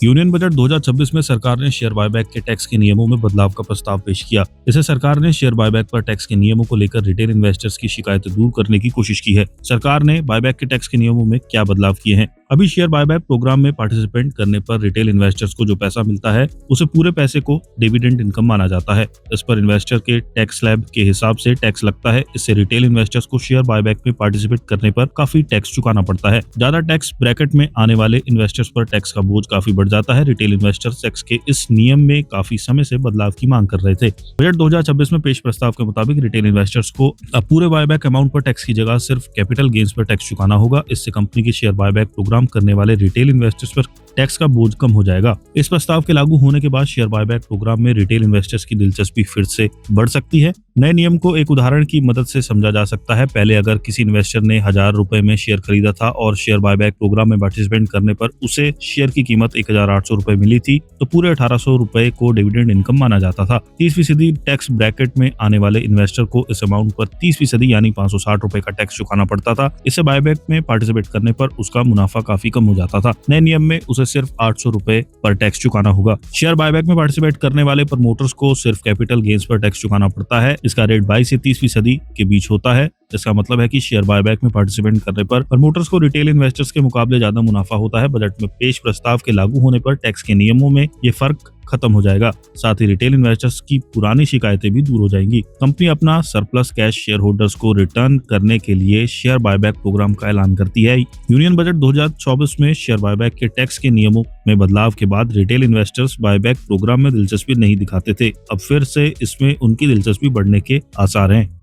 Union budget 2026 में सरकार ने शेयर बायबैक के टैक्स के नियमों में बदलाव का प्रस्ताव पेश किया। इससे सरकार ने शेयर बायबैक पर टैक्स के नियमों को लेकर रिटेल इन्वेस्टर्स की शिकायतें दूर करने की कोशिश की है। सरकार ने बायबैक के टैक्स के नियमों में क्या बदलाव किए हैं? अभी शेयर बायबैक प्रोग्राम में पार्टिसिपेंट करने पर रिटेल इन्वेस्टर्स को जो पैसा मिलता है उसे पूरे पैसे को डिविडेंड इनकम माना जाता है। इस पर इन्वेस्टर के टैक्स स्लैब के हिसाब से टैक्स लगता है। इससे रिटेल इन्वेस्टर्स को शेयर बायबैक में पार्टिसिपेट करने पर काफी टैक्स चुकाना पड़ता है। ज्यादा टैक्स ब्रैकेट में आने वाले इन्वेस्टर्स पर टैक्स का बोझ काफी बढ़ जाता है। रिटेल इन्वेस्टर्स टैक्स के इस नियम में काफी समय से बदलाव की मांग कर रहे थे। बजट 2026 में पेश प्रस्ताव के मुताबिक रिटेल इन्वेस्टर्स को अब पूरे बायबैक अमाउंट पर टैक्स की जगह सिर्फ कैपिटल गेन्स पर टैक्स चुकाना होगा। इससे कंपनी के शेयर बायबैक प्रोग्राम करने वाले रिटेल इन्वेस्टर्स पर टैक्स का बोझ कम हो जाएगा। इस प्रस्ताव के लागू होने के बाद शेयर बायबैक प्रोग्राम में रिटेल इन्वेस्टर्स की दिलचस्पी फिर से बढ़ सकती है। नए नियम को एक उदाहरण की मदद से समझा जा सकता है। पहले अगर किसी इन्वेस्टर ने 1000 रुपए में शेयर खरीदा था और शेयर बायबैक प्रोग्राम में पार्टिसिपेट करने पर उसे शेयर की कीमत 1800 रुपए मिली थी, तो पूरे 1800 रुपए को डिविडेंड इनकम माना जाता था। 30% टैक्स ब्रैकेट में आने वाले इन्वेस्टर को इस अमाउंट पर 30% यानी 560 रुपए का टैक्स चुकाना पड़ता था। इससे बायबैक में पार्टिसिपेट करने पर उसका मुनाफा काफी कम हो जाता था। नए नियम में उसे सिर्फ 800 रुपए पर टैक्स चुकाना होगा। शेयर बायबैक में पार्टिसिपेट करने वाले प्रमोटर्स को सिर्फ कैपिटल गेन्स पर टैक्स चुकाना पड़ता है। इसका रेट 22 से 30% के बीच होता है। इसका मतलब है कि शेयर बायबैक में पार्टिसिपेट करने पर प्रमोटर्स को रिटेल इन्वेस्टर्स के मुकाबले ज्यादा मुनाफा होता है। बजट में पेश प्रस्ताव के लागू होने पर टैक्स के नियमों में ये फर्क खत्म हो जाएगा। साथ ही रिटेल इन्वेस्टर्स की पुरानी शिकायतें भी दूर हो जाएंगी। कंपनी अपना सरप्लस कैश शेयर होल्डर्स को रिटर्न करने के लिए शेयर बायबैक प्रोग्राम का ऐलान करती है। यूनियन बजट 2024 में शेयर बायबैक के टैक्स के नियमों में बदलाव के बाद रिटेल इन्वेस्टर्स बायबैक प्रोग्राम में दिलचस्पी नहीं दिखाते थे। अब फिर से इसमें उनकी दिलचस्पी बढ़ने के आसार हैं।